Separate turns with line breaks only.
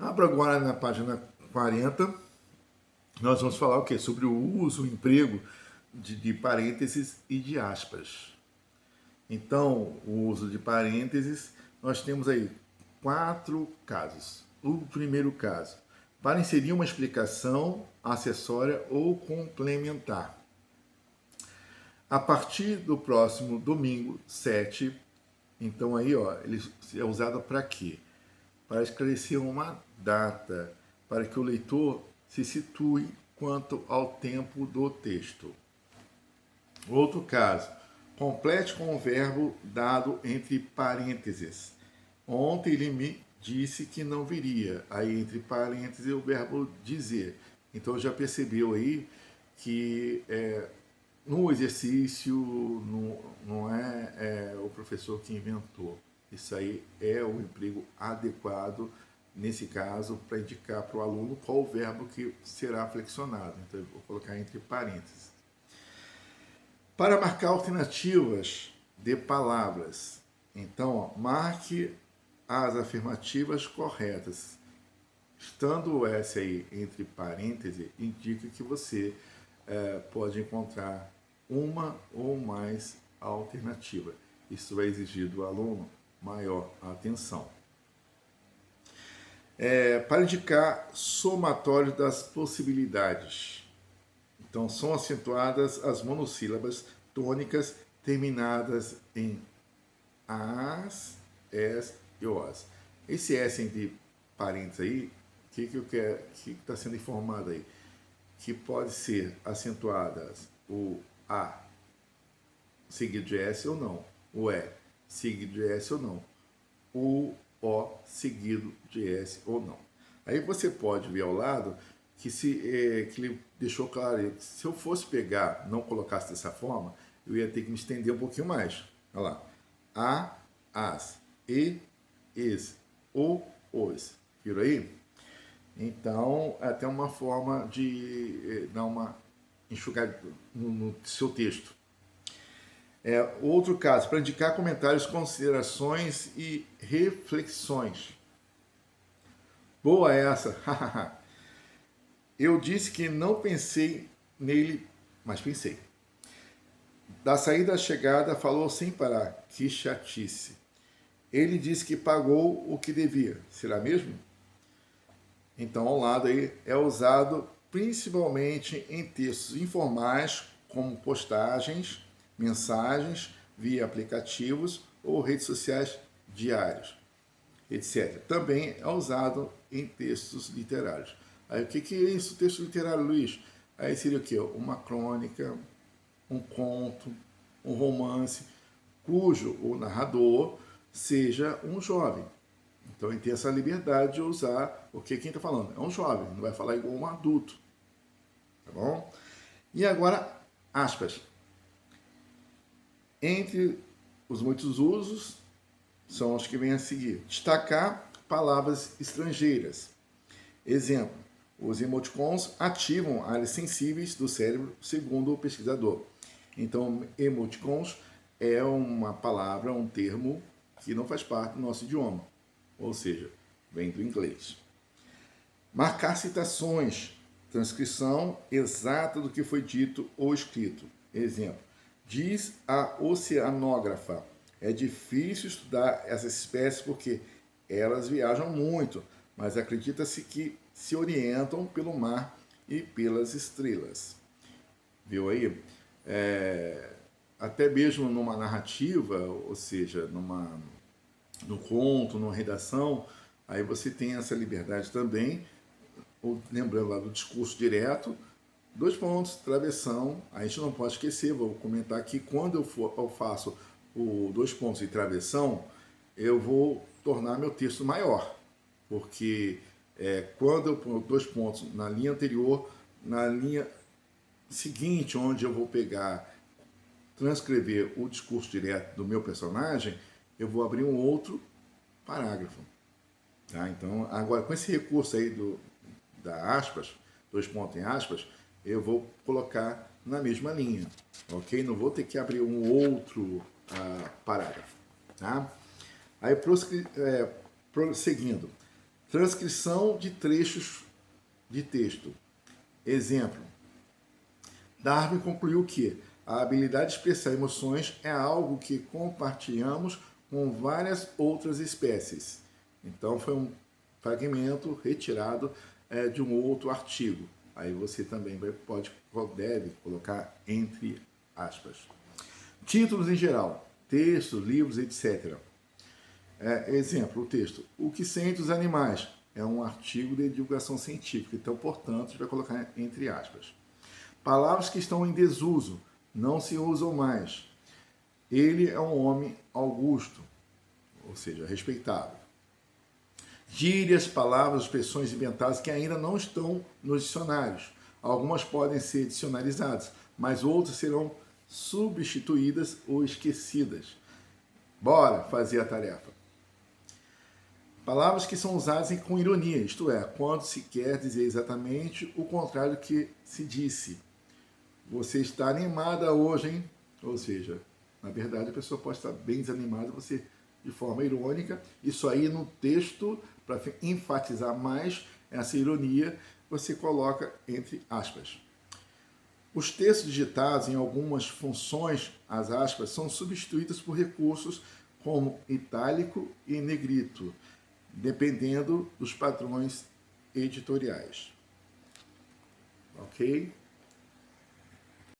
Abra agora na página 40. Nós vamos falar o quê? Sobre o uso, o emprego de parênteses e de aspas. Então, o uso de parênteses, nós temos aí 4 casos. O primeiro caso, para inserir uma explicação acessória ou complementar. A partir do próximo domingo, 7, então aí, ó, ele é usado para quê? Para esclarecer uma data, para que o leitor se situe quanto ao tempo do texto. Outro caso, complete com o verbo dado entre parênteses. Ontem ele me disse que não viria. Aí entre parênteses o verbo dizer. Então já percebeu aí que no exercício não é o professor que inventou. Isso aí é o emprego adequado, nesse caso, para indicar para o aluno qual o verbo que será flexionado. Então eu vou colocar entre parênteses. Para marcar alternativas de palavras, então, ó, marque as afirmativas corretas. Estando o S aí entre parênteses, indica que você pode encontrar uma ou mais alternativas. Isso vai exigir do aluno maior atenção. Para indicar somatório das possibilidades. Então, são acentuadas as monossílabas tônicas terminadas em as, es e os. Esse S entre parênteses aí, o que eu quero, que está sendo informado aí? Que pode ser acentuadas o A seguido de S ou não, o E seguido de S ou não, o seguido de S ou não. Aí você pode ver ao lado que que ele deixou claro que se eu fosse pegar, não colocasse dessa forma, eu ia ter que me estender um pouquinho mais. Olha lá. A, as, e, es, o, os. Viram aí? Então, é até uma forma de dar uma enxugada no seu texto. Outro caso, para indicar comentários, considerações e reflexões. Boa essa! Eu disse que não pensei nele, mas pensei. Da saída à chegada, falou sem parar. Que chatice. Ele disse que pagou o que devia. Será mesmo? Então, ao lado aí, é usado principalmente em textos informais, como postagens, mensagens via aplicativos ou redes sociais diários, etc. Também é usado em textos literários. Aí o que é isso, texto literário, Luiz? Aí seria o quê? Uma crônica, um conto, um romance, cujo o narrador seja um jovem. Então ele tem essa liberdade de usar, porque quem está falando é um jovem, não vai falar igual um adulto. Tá bom? E agora, aspas. Entre os muitos usos, são os que vêm a seguir. Destacar palavras estrangeiras. Exemplo, os emoticons ativam áreas sensíveis do cérebro, segundo o pesquisador. Então, emoticons é uma palavra, um termo que não faz parte do nosso idioma, ou seja, vem do inglês. Marcar citações, transcrição exata do que foi dito ou escrito. Exemplo, diz a oceanógrafa, é difícil estudar essas espécies porque elas viajam muito, mas acredita-se que se orientam pelo mar e pelas estrelas. Viu aí? Até mesmo numa narrativa, ou seja, no conto, numa redação, aí você tem essa liberdade também, lembrando lá do discurso direto, 2 pontos, travessão, a gente não pode esquecer, vou comentar aqui, quando eu faço o 2 pontos e travessão, eu vou tornar meu texto maior, porque quando eu ponho 2 pontos na linha anterior, na linha seguinte, onde eu vou pegar, transcrever o discurso direto do meu personagem, eu vou abrir um outro parágrafo. Tá? Então, agora, com esse recurso aí da aspas, 2 pontos em aspas, eu vou colocar na mesma linha, ok? Não vou ter que abrir um outro parágrafo, tá? Aí, prosseguindo, Transcrição de trechos de texto. Exemplo. Darwin concluiu que a habilidade de expressar emoções é algo que compartilhamos com várias outras espécies. Então, foi um fragmento retirado de um outro artigo. Aí você também deve colocar entre aspas. Títulos em geral, textos, livros, etc. Exemplo, o texto. O que sentem os animais? É um artigo de divulgação científica, então, portanto, a gente vai colocar entre aspas. Palavras que estão em desuso, não se usam mais. Ele é um homem augusto, ou seja, respeitado. Gírias, palavras, expressões inventadas que ainda não estão nos dicionários. Algumas podem ser dicionarizadas, mas outras serão substituídas ou esquecidas. Bora fazer a tarefa. Palavras que são usadas com ironia, isto é, quando se quer dizer exatamente o contrário do que se disse. Você está animada hoje, hein? Ou seja, na verdade a pessoa pode estar bem desanimada, você de forma irônica. Isso aí no texto, para enfatizar mais essa ironia, você coloca entre aspas. Os textos digitados em algumas funções, as aspas, são substituídas por recursos como itálico e negrito, dependendo dos padrões editoriais. Ok?